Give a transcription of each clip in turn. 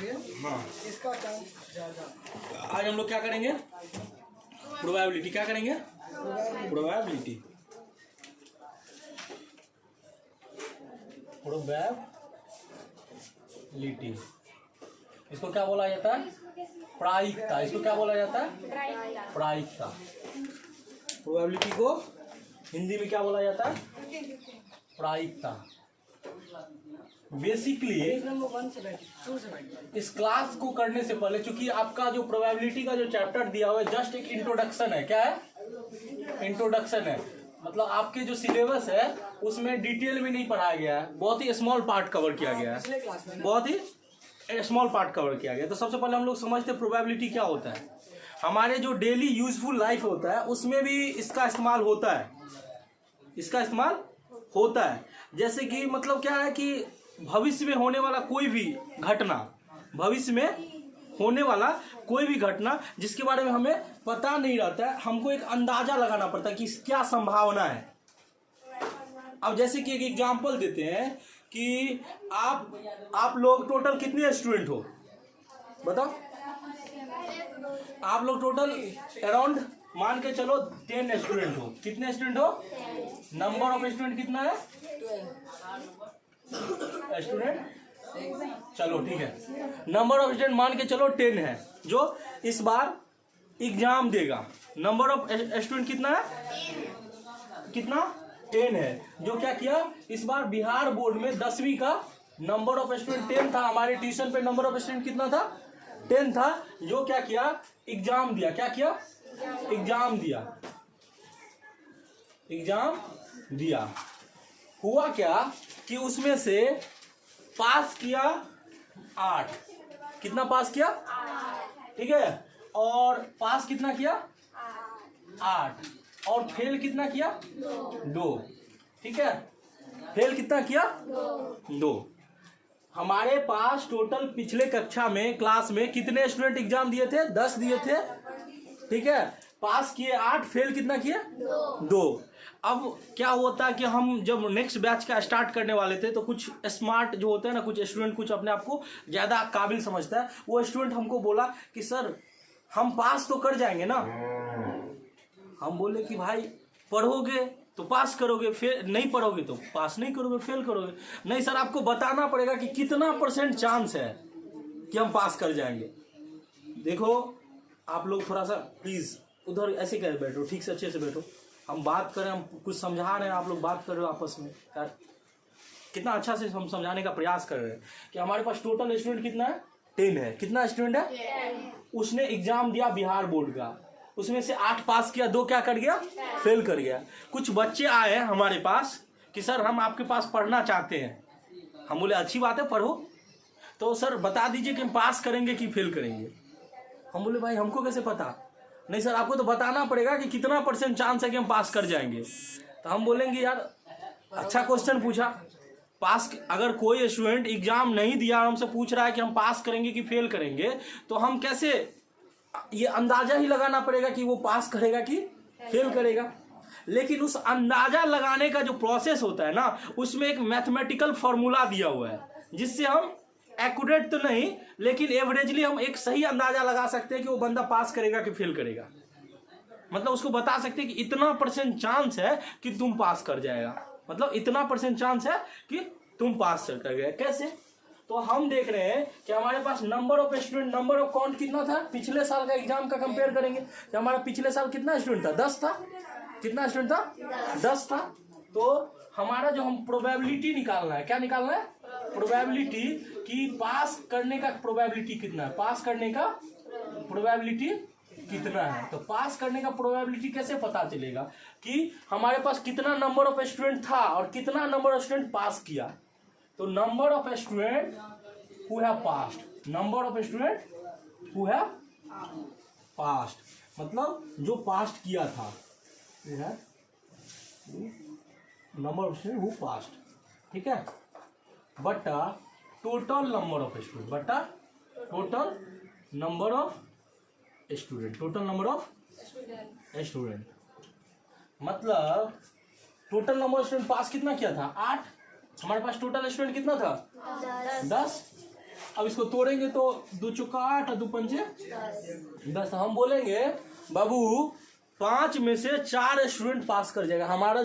से हाँ इसका चांस ज़्यादा। आज हम लोग क्या करेंगे? प्रोबेबिलिटी। क्या करेंगे? प्रोबेबिलिटी। प्रोबेबिलिटी इसको क्या बोला जाता है? प्रायिकता। इसको क्या बोला जाता है? प्रायिकता। प्रोबेबिलिटी को हिंदी में क्या बोला जाता है? प्रायिकता। बेसिकली इस क्लास को करने से पहले, क्योंकि आपका जो प्रोबेबिलिटी का जो चैप्टर दिया हुआ है जस्ट एक इंट्रोडक्शन है। क्या है? इंट्रोडक्शन है। मतलब आपके जो सिलेबस है उसमें डिटेल में नहीं पढ़ाया गया है, बहुत ही स्मॉल पार्ट कवर किया गया है, बहुत ही स्मॉल पार्ट कवर किया गया। तो सबसे पहले हम लोग समझते हैं प्रोबेबिलिटी क्या होता है। हमारे जो डेली यूजफुल लाइफ होता है उसमें भी इसका इस्तेमाल होता है, इसका इस्तेमाल होता है। जैसे कि मतलब क्या है कि भविष्य में होने वाला कोई भी घटना, भविष्य में होने वाला कोई भी घटना जिसके बारे में हमें पता नहीं रहता है, हमको एक अंदाजा लगाना पड़ता है कि क्या संभावना है। अब जैसे कि एक एग्जांपल देते हैं कि आप लोग टोटल कितने स्टूडेंट हो? बताओ। आप लोग टोटल अराउंड मान के चलो 10 स्टूडेंट हो। कितने स्टूडेंट हो? नंबर ऑफ स्टूडेंट कितना है? स्टूडेंट चलो ठीक है, नंबर ऑफ स्टूडेंट मान के चलो 10 है जो इस बार एग्जाम देगा। नंबर ऑफ स्टूडेंट कितना है? कितना? 10 है। जो क्या किया इस बार बिहार बोर्ड में 10वीं का नंबर ऑफ स्टूडेंट 10 था। हमारे ट्यूशन पे नंबर ऑफ स्टूडेंट कितना था? 10 था। जो क्या किया एग्जाम दिया। क्या किया? एग्जाम दिया। एग्जाम दिया। हुआ क्या कि उसमें से पास किया 8। कितना पास किया? 8। ठीक है। और पास कितना किया? 8। और फेल कितना किया? 2। ठीक है। फेल कितना किया? 2। हमारे पास टोटल पिछले कक्षा में क्लास में कितने स्टूडेंट एग्जाम दिए थे? 10 दिए थे। ठीक है। पास किए 8, फेल कितना किए? 2। अब क्या होता है कि हम जब नेक्स्ट बैच का स्टार्ट करने वाले थे तो कुछ स्मार्ट जो होता है ना, कुछ स्टूडेंट कुछ अपने आप को ज़्यादा काबिल समझता है, वो स्टूडेंट हमको बोला कि सर हम पास तो कर जाएंगे ना। हम बोले कि भाई पढ़ोगे तो पास करोगे, फिर नहीं पढ़ोगे तो पास नहीं करोगे, फेल करोगे। नहीं सर, आपको बताना पड़ेगा कि कितना % चांस है कि हम पास कर जाएंगे। देखो आप लोग थोड़ा सा प्लीज़ उधर ऐसे कैसे बैठो, ठीक से अच्छे से बैठो। हम बात करें, हम कुछ समझा रहे हैं, आप लोग बात कर रहे हो आपस में। यार कितना अच्छा से हम समझाने का प्रयास कर रहे हैं कि हमारे पास टोटल स्टूडेंट कितना है? 10 है। कितना स्टूडेंट है? उसने एग्जाम दिया बिहार बोर्ड का, उसमें से 8 पास किया, 2 क्या कर गया? फेल कर गया। कुछ बच्चे आए हमारे पास कि सर हम आपके पास पढ़ना चाहते हैं। हम बोले अच्छी बात है, पढ़ो। तो सर बता दीजिए कि हम पास करेंगे कि फेल करेंगे। हम बोले भाई हमको कैसे पता? नहीं सर, आपको तो बताना पड़ेगा कि कितना % चांस है कि हम पास कर जाएंगे। तो हम बोलेंगे यार अच्छा क्वेश्चन पूछा। पास अगर कोई स्टूडेंट एग्जाम नहीं दिया और हमसे पूछ रहा है कि हम पास करेंगे कि फेल करेंगे, तो हम कैसे, ये अंदाजा ही लगाना पड़ेगा कि वो पास करेगा कि फेल करेगा। लेकिन उस अंदाजा लगाने का जो प्रोसेस होता है ना, उसमें एक मैथमेटिकल फॉर्मूला दिया हुआ है जिससे हम एक्यूरेट तो नहीं लेकिन एवरेजली हम एक सही अंदाजा लगा सकते हैं कि वो बंदा पास करेगा कि फेल करेगा। मतलब उसको बता सकते हैं कि इतना % चांस है कि तुम पास कर जाएगा, मतलब इतना % चांस है कि तुम पास कर गए। कैसे? तो हम देख रहे हैं कि हमारे पास number of student, number of count कितना था? पिछले साल का एग्जाम का कंपेयर करेंगे तो हमारा पिछले साल कितना स्टूडेंट था? 10 था। कितना स्टूडेंट था? 10 था। तो हमारा जो हम प्रोबेबिलिटी निकालना है, क्या निकालना है? प्रोबेबिलिटी कि पास करने का प्रोबेबिलिटी कितना है, पास करने का प्रोबेबिलिटी कितना है। तो पास करने का प्रोबेबिलिटी कैसे पता चलेगा कि हमारे पास कितना नंबर ऑफ स्टूडेंट था और कितना नंबर ऑफ स्टूडेंट पास किया। तो number of student who have passed, number of student who have passed, मतलब जो पास किया था, number of student who passed. ठीक है। बटा टोटल नंबर ऑफ स्टूडेंट, बटा total number of student, total number of student. मतलब total number of student pass कितना किया था? 8। हमारे पास टोटल स्टूडेंट कितना था? 10। अब इसको तोड़ेंगे तो 2 चौका 8 और 2 पंचे 10। हम बोलेंगे बाबू 5 में से 4 स्टूडेंट पास कर जाएगा। हमारा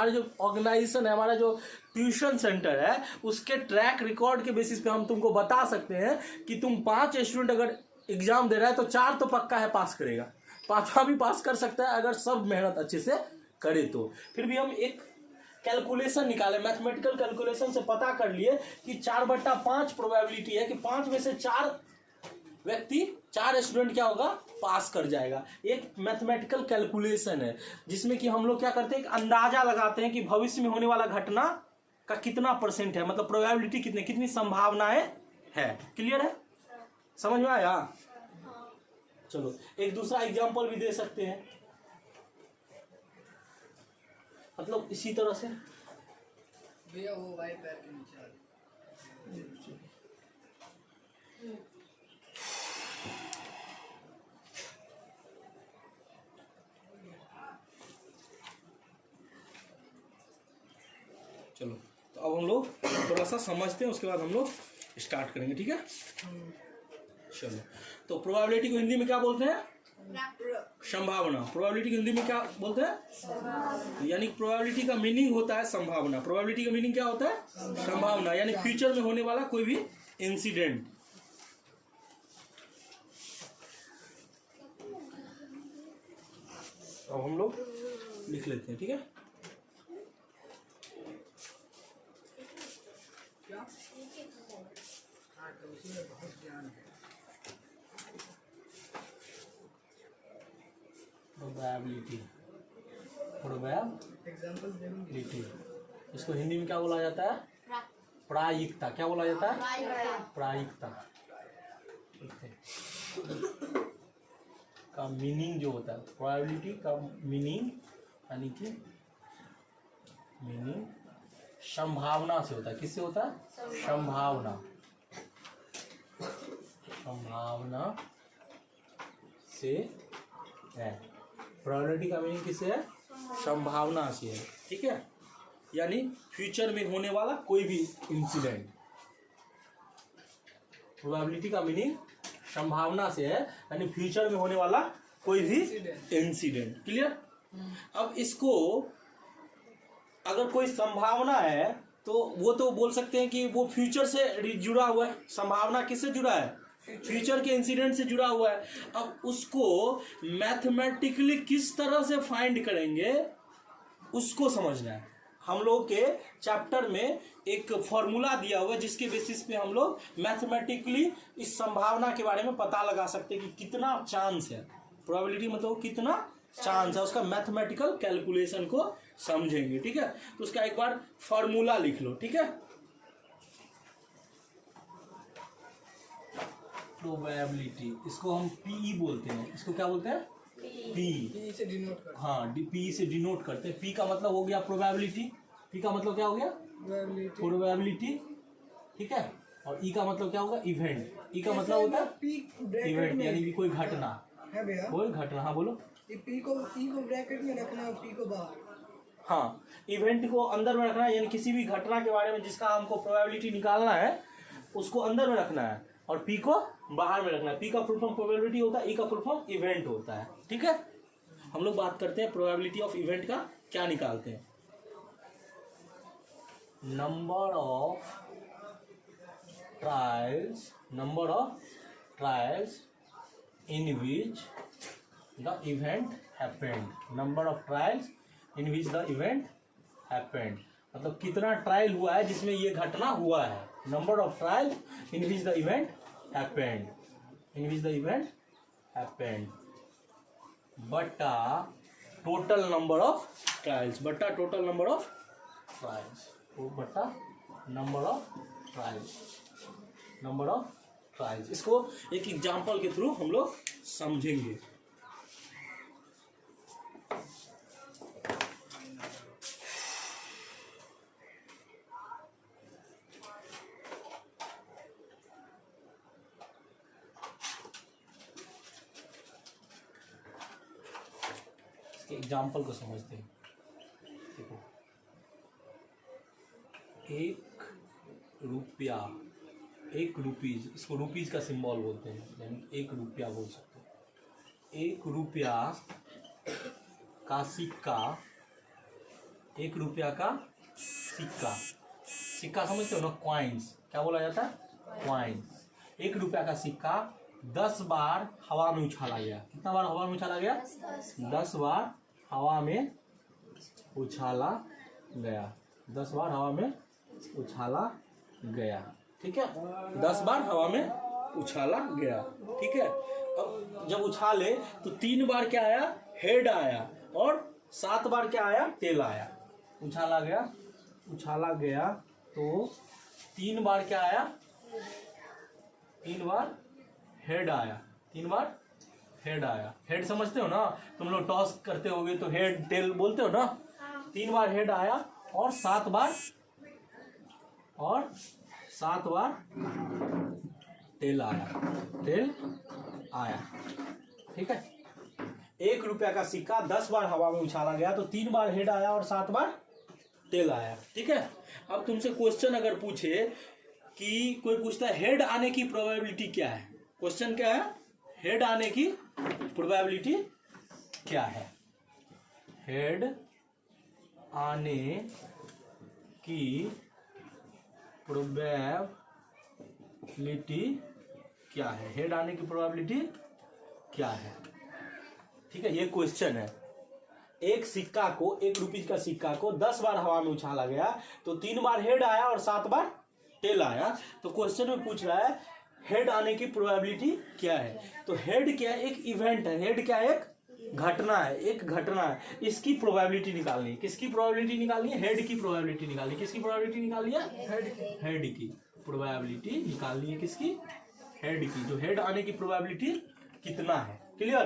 जो ऑर्गेनाइजेशन है, हमारा जो ट्यूशन सेंटर है, उसके ट्रैक रिकॉर्ड के बेसिस पे हम तुमको बता सकते हैं कि तुम 5 स्टूडेंट अगर एग्जाम दे रहा है तो 4 तो पक्का है पास करेगा, 5वां भी पास कर सकता है अगर सब मेहनत अच्छे से करे तो। फिर भी हम एक कैलकुलेशन निकाले, मैथमेटिकल कैलकुलेशन से पता कर लिए कि 4/5 प्रोबेबिलिटी है कि 5 में से 4 व्यक्ति 4 स्टूडेंट क्या होगा पास कर जाएगा। एक मैथमेटिकल कैलकुलेशन है जिसमें कि हम लोग क्या करते हैं, एक अंदाजा लगाते हैं कि भविष्य में होने वाला घटना का कितना % है, मतलब प्रोबेबिलिटी कितनी संभावनाएं है। क्लियर है, समझ में आया? चलो एक दूसरा एग्जांपल भी दे सकते हैं, मतलब इसी तरह से भैया वो वाई पैर के नीचे आ चलो तो अब हम लोग थोड़ा सा समझते हैं, उसके बाद हम लोग स्टार्ट करेंगे, ठीक है? चलो तो प्रोबेबिलिटी को हिंदी में क्या बोलते हैं? संभावना। प्रोबेबिलिटी को हिंदी में क्या बोलते हैं? यानी प्रोबेबिलिटी का मीनिंग होता है संभावना। प्रोबेबिलिटी का मीनिंग क्या होता है? संभावना, यानी फ्यूचर में होने वाला कोई भी इंसिडेंट। अब हम लोग लिख लेते हैं, ठीक है? तो उसी में बहुत ज्ञान है। प्रोबेबिलिटी, इसको हिंदी में क्या बोला जाता है? प्रायिकता। क्या बोला जाता है? प्रायिकता का मीनिंग जो होता है, प्रोबेबिलिटी का मीनिंग यानी कि मीनिंग संभावना से होता है। किससे होता है? संभावना से है। प्रोबेबिलिटी का मीनिंग किससे है? संभावना से है, ठीक है? यानी फ्यूचर में होने वाला कोई भी इंसिडेंट। प्रोबेबिलिटी का मीनिंग संभावना से है, यानी फ्यूचर में होने वाला कोई भी इंसिडेंट। क्लियर? अब इसको अगर कोई संभावना है तो वो तो बोल सकते हैं कि वो फ्यूचर से जुड़ा हुआ है। संभावना किससे जुड़ा है? फ्यूचर के इंसिडेंट से जुड़ा हुआ है। अब उसको मैथमेटिकली किस तरह से फाइंड करेंगे उसको समझना है। हम लोग के चैप्टर में एक फॉर्मूला दिया हुआ है जिसके बेसिस पे हम लोग मैथमेटिकली इस संभावना के बारे में पता लगा सकते हैं कि कितना चांस है। प्रोबेबिलिटी मतलब कितना चांस है, उसका मैथमेटिकल कैलकुलेशन को समझेंगे, ठीक है? तो उसका एक बार फॉर्मूला लिख लो, ठीक है? प्रोबेबिलिटी, इसको हम पीई बोलते हैं। इसको क्या बोलते हैं? पी से डिनोट करते हैं। हाँ, पी से डिनोट करते हैं। पी का मतलब हो गया प्रोबेबिलिटी। पी का मतलब क्या हो गया? प्रोबेबिलिटी, ठीक है? और ई का मतलब क्या होगा? इवेंट। ई का मतलब होता है इवेंट, यानी कि कोई घटना है भैया। कोई घटना। हाँ बोलो। ई को ब्रैकेट में रखना है, पी को बाहर। हाँ, इवेंट को अंदर में रखना है, यानी किसी भी घटना के बारे में जिसका हमको प्रोबेबिलिटी निकालना है उसको अंदर में रखना है और पी को बाहर में रखना है। पी का फुल फॉर्म प्रोबेबिलिटी होता है, ई का फुल फॉर्म इवेंट होता है, ठीक है? हम लोग बात करते हैं प्रोबेबिलिटी ऑफ इवेंट का क्या निकालते हैं। Number of trials in which the event happened. Number of trials in which the event happened, मतलब कितना ट्रायल हुआ है जिसमें ये घटना हुआ है। Number of trials in which the event happened, बटा टोटल नंबर ऑफ ट्रायल्स, बटा टोटल नंबर ऑफ ट्रायल्स, बटा नंबर ऑफ ट्रायल्स। इसको एक एग्जांपल के थ्रू हम लोग समझेंगे। एग्जाम्पल को समझते हैं। देखो, 1 रुपया एक रुपीज, इसको रुपीज का सिंबल बोलते हैं, यानी 1 रुपया बोल सकते हैं। 1 रुपया का सिक्का, 1 रुपया का सिक्का, सिक्का समझते हो ना, कॉइन्स, क्या बोला जाता है, कॉइन्स। 1 रुपया का सिक्का 10 बार हवा में उछाला गया। कितना बार हवा में उछाला गया? 10 बार हवा में उछाला गया। 10 बार हवा में उछाला गया, ठीक है। 10 बार हवा में उछाला गया, ठीक है। अब जब उछाले तो 3 बार क्या आया? हेड आया, और 7 बार क्या आया? टेल आया। उछाला गया, उछाला गया तो 3 बार क्या आया? 3 बार हेड आया, 3 बार हेड आया। हेड समझते हो ना, तुम लोग टॉस करते होगे तो हेड टेल बोलते हो ना। 3 बार हेड आया और 7 बार टेल आया, टेल आया, ठीक है। 1 रुपया का सिक्का 10 बार हवा में उछाला गया तो 3 बार हेड आया और 7 बार टेल आया, ठीक है। अब तुमसे क्वेश्चन अगर पूछे कि कोई पूछता है हेड आने की प्रोबेबिलिटी क्या है, क्वेश्चन क्या है? हेड आने की प्रोबेबिलिटी क्या है? हेड आने की प्रोबेबिलिटी क्या है? हेड आने की प्रोबेबिलिटी क्या है, ठीक है। ये क्वेश्चन है। एक सिक्का को, 1 रुपये का सिक्का को 10 बार हवा में उछाला गया तो 3 बार हेड आया और 7 बार टेल आया। तो क्वेश्चन में पूछ रहा है हेड आने की प्रोबेबिलिटी क्या है। तो हेड क्या है? एक इवेंट है। हेड क्या है? एक घटना है, एक घटना है। इसकी प्रोबेबिलिटी निकालनी है। किसकी प्रोबेबिलिटी निकालनी है? हेड की प्रोबेबिलिटी निकालनी है। किसकी प्रोबेबिलिटी निकालनी है? हेड की प्रोबेबिलिटी निकालनी है। किसकी? हेड की। जो हेड आने की प्रोबेबिलिटी कितना है, क्लियर।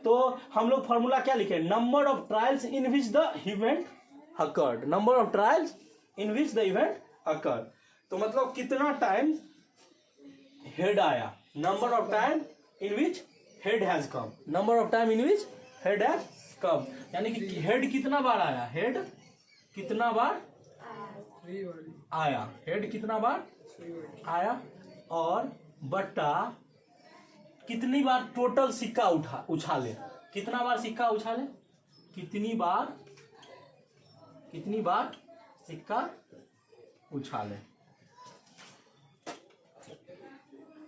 तो हम लोग फॉर्मूला क्या लिखे? Number of trials in which the event occurred. Number of trials in which the event occurred, तो मतलब कितना टाइम हेड आया। Number of time in which head has come, number of time in which head has कम, यानी कि head कितना बार आया, head कितना बार आया, हेड कितना बार आया, और बट्टा कितनी बार टोटल सिक्का उछाले, कितना बार सिक्का उछाले, कितनी बार सिक्का उछाले।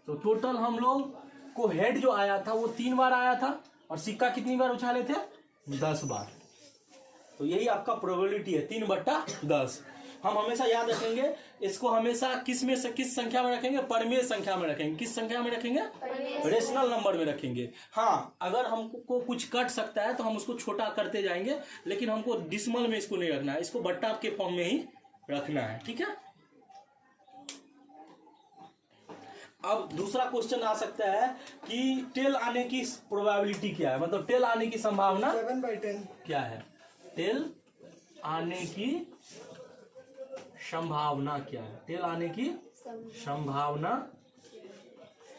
तो टोटल हम लोग को हेड जो आया था वो 3 बार आया था, और सिक्का कितनी बार उछाले थे? 10 बार। तो यही आपका प्रोबेबिलिटी है, 3/10। हम हमेशा याद रखेंगे इसको, हमेशा किस में से किस संख्या में रखेंगे? परमेय संख्या में रखेंगे। किस संख्या में रखेंगे? रेशनल नंबर में रखेंगे। हाँ, अगर हमको कुछ कट सकता है तो हम उसको छोटा करते जाएंगे, लेकिन हमको डिसिमल में इसको नहीं रखना है, इसको बट्टा के फॉर्म में ही रखना है, ठीक है। अब दूसरा क्वेश्चन आ सकता है कि टेल आने की प्रोबेबिलिटी क्या है, मतलब टेल आने की संभावना 7/10 क्या है? टेल आने की संभावना क्या है? टेल आने की संभावना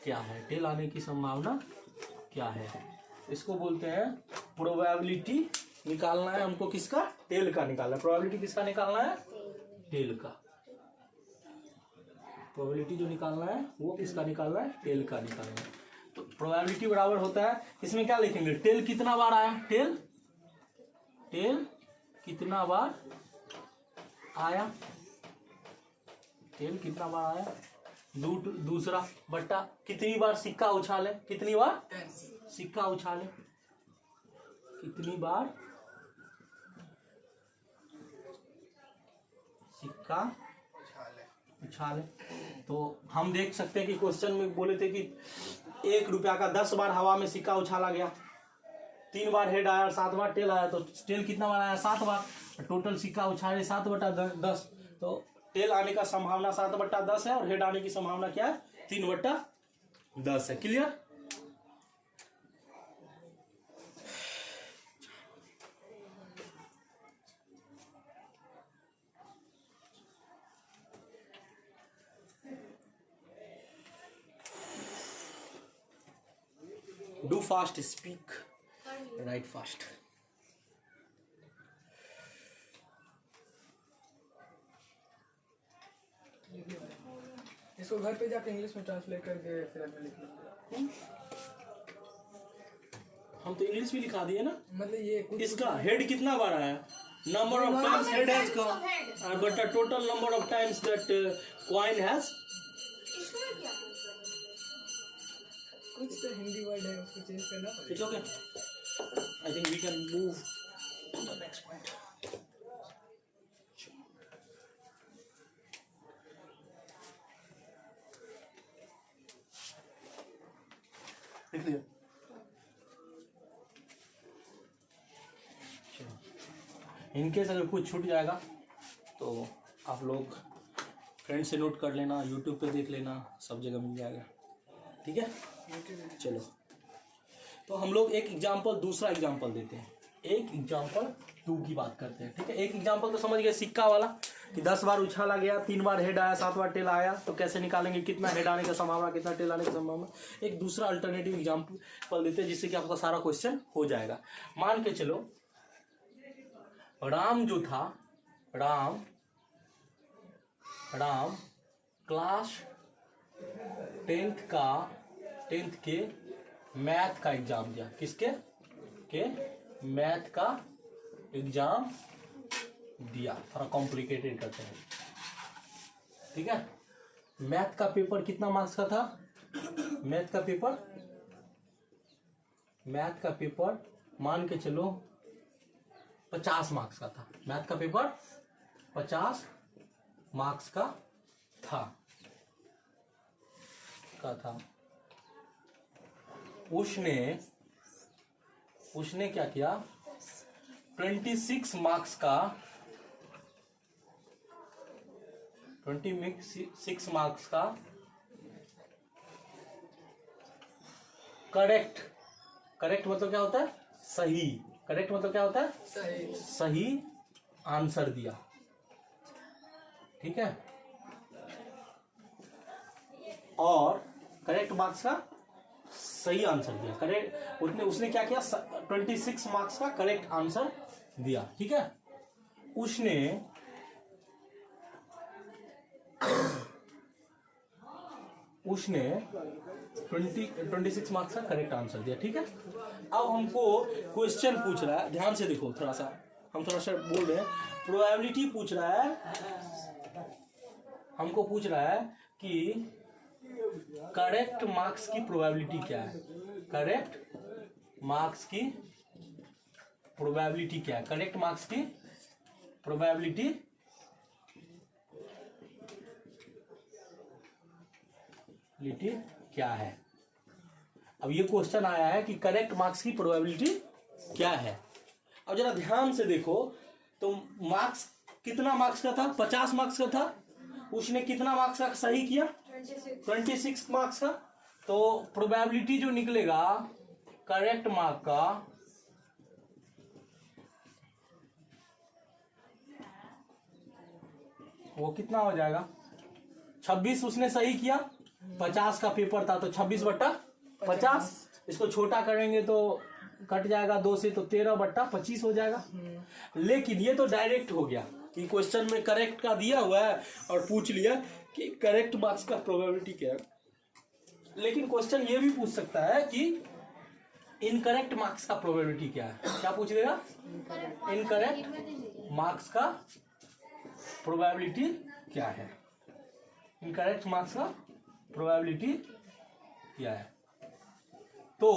क्या है? टेल आने की संभावना क्या है? इसको बोलते हैं प्रोबेबिलिटी। निकालना है हमको किसका? टेल का निकालना है। प्रोबेबिलिटी किसका निकालना है? टेल का। प्रोबेबिलिटी जो निकालना है वो किसका निकालना है? टेल का निकालना है। तो प्रोबेबिलिटी बराबर होता है, इसमें क्या लिखेंगे? टेल कितना बार आया, टेल कितना बार आया, टेल कितना बार आया, दूसरा बट्टा कितनी बार सिक्का उछाले, कितनी बार सिक्का उछाले, कितनी बार सिक्का उछाले। तो हम देख सकते हैं कि क्वेश्चन में बोले थे कि 1 रुपया का 10 बार हवा में सिक्का उछाला गया, 3 बार हेड आया और 7 बार टेल आया। तो टेल कितना बार आया? 7 बार। टोटल सिक्का उछाले 7/10। तो टेल आने का संभावना 7/10 है, और हेड आने की संभावना क्या है? 3/10 है। Clear. Do fast, speak, write fast. इसको घर पे जाके इंग्लिश में ट्रांसलेट करके फिर आगे लिख लेंगे। हम तो इंग्लिश भी लिखा दिए ना। मतलब ये कुछ इसका हेड कितना बार आया? Number of times head has come but the total number of times that coin has. कुछ तो हिंदी वर्ड है उसको चेंज करना पड़ेगा। It's okay, I think we can move to the next point. लिख लिया? इनकेस अगर कुछ छूट जाएगा तो आप लोग फ्रेंड से नोट कर लेना, यूट्यूब पे देख लेना, सब जगह मिल जाएगा। ठीक है, चलो तो हम लोग एक एग्जांपल, दूसरा एग्जांपल देते हैं। एक एग्जांपल 2 की बात करते हैं। ठीक है, एक एग्जांपल तो समझ गए, सिक्का वाला कि 10 बार उछाला गया, 3 बार हेड आया, 7 बार टेल आया, तो कैसे निकालेंगे, कितना हेड आने का संभावना, कितना टेल आने की संभावना। एक दूसरा अल्टरनेटिव एग्जांपल देते हैं जिससे कि आपका सारा क्वेश्चन हो जाएगा। मान के चलो राम जो था, राम क्लास 10th के मैथ का एग्जाम दिया। किसके के? मैथ का एग्जाम दिया। थोड़ा कॉम्प्लिकेटेड करते हैं। ठीक है, मैथ का पेपर कितना मार्क्स का था? मैथ का पेपर मान के चलो 50 मार्क्स का था। मैथ का पेपर 50 मार्क्स का था। उसने क्या किया? 26 मार्क्स का करेक्ट मतलब क्या होता है? सही। करेक्ट मतलब क्या होता है? सही आंसर दिया। ठीक है, और करेक्ट मार्क्स का सही आंसर दिया। करेक्ट उसने क्या किया? 26 मार्क्स का करेक्ट आंसर दिया। ठीक है, उसने 26 मार्क्स का करेक्ट आंसर दिया। ठीक है, अब हमको क्वेश्चन पूछ रहा है, ध्यान से देखो, थोड़ा सा बोल रहे हैं, प्रोबेबिलिटी पूछ रहा है। हमको पूछ रहा है कि करेक्ट मार्क्स की प्रोबेबिलिटी क्या है? करेक्ट मार्क्स की प्रोबेबिलिटी क्या है? करेक्ट मार्क्स की प्रोबेबिलिटी क्या है? अब ये क्वेश्चन आया है कि करेक्ट मार्क्स की प्रोबेबिलिटी क्या है। अब जरा ध्यान से देखो तो मार्क्स कितना मार्क्स का था? 50 मार्क्स का था। उसने कितना मार्क्स का सही किया? 26 मार्क्स का। तो प्रोबेबिलिटी जो निकलेगा करेक्ट मार्क का वो कितना हो जाएगा? 26 उसने सही किया, 50 का पेपर था तो 26/50। इसको छोटा करेंगे तो कट जाएगा 2 से, तो 13/25 हो जाएगा। लेकिन ये तो डायरेक्ट हो गया कि क्वेश्चन में करेक्ट का दिया हुआ है और पूछ लिया कि करेक्ट मार्क्स का प्रोबेबिलिटी क्या है। लेकिन क्वेश्चन ये भी पूछ सकता है कि इनकरेक्ट मार्क्स का प्रोबेबिलिटी क्या है। क्या पूछ लेगा? इनकरेक्ट मार्क्स का प्रोबेबिलिटी क्या है। इनकरेक्ट मार्क्स का प्रोबेबिलिटी क्या है, तो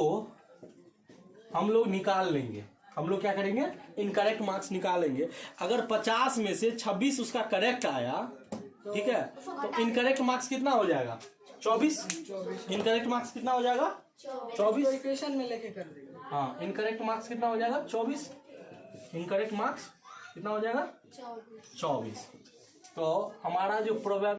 हम लोग निकाल लेंगे। हम लोग क्या करेंगे? इनकरेक्ट मार्क्स निकालेंगे। अगर 50 में से 26 उसका करेक्ट आया, ठीक है, तो इनकरेक्ट मार्क्स कितना हो जाएगा? 24। इनकरेक्ट मार्क्स कितना हो जाएगा? 24। इक्वेशन में लेके कर देंगे। हाँ, इनकरेक्ट मार्क्स कितना हो जाएगा? 24। इनकरेक्ट मार्क्स कितना हो जाएगा? 24। तो हमारा जो प्रोबेबिलिटी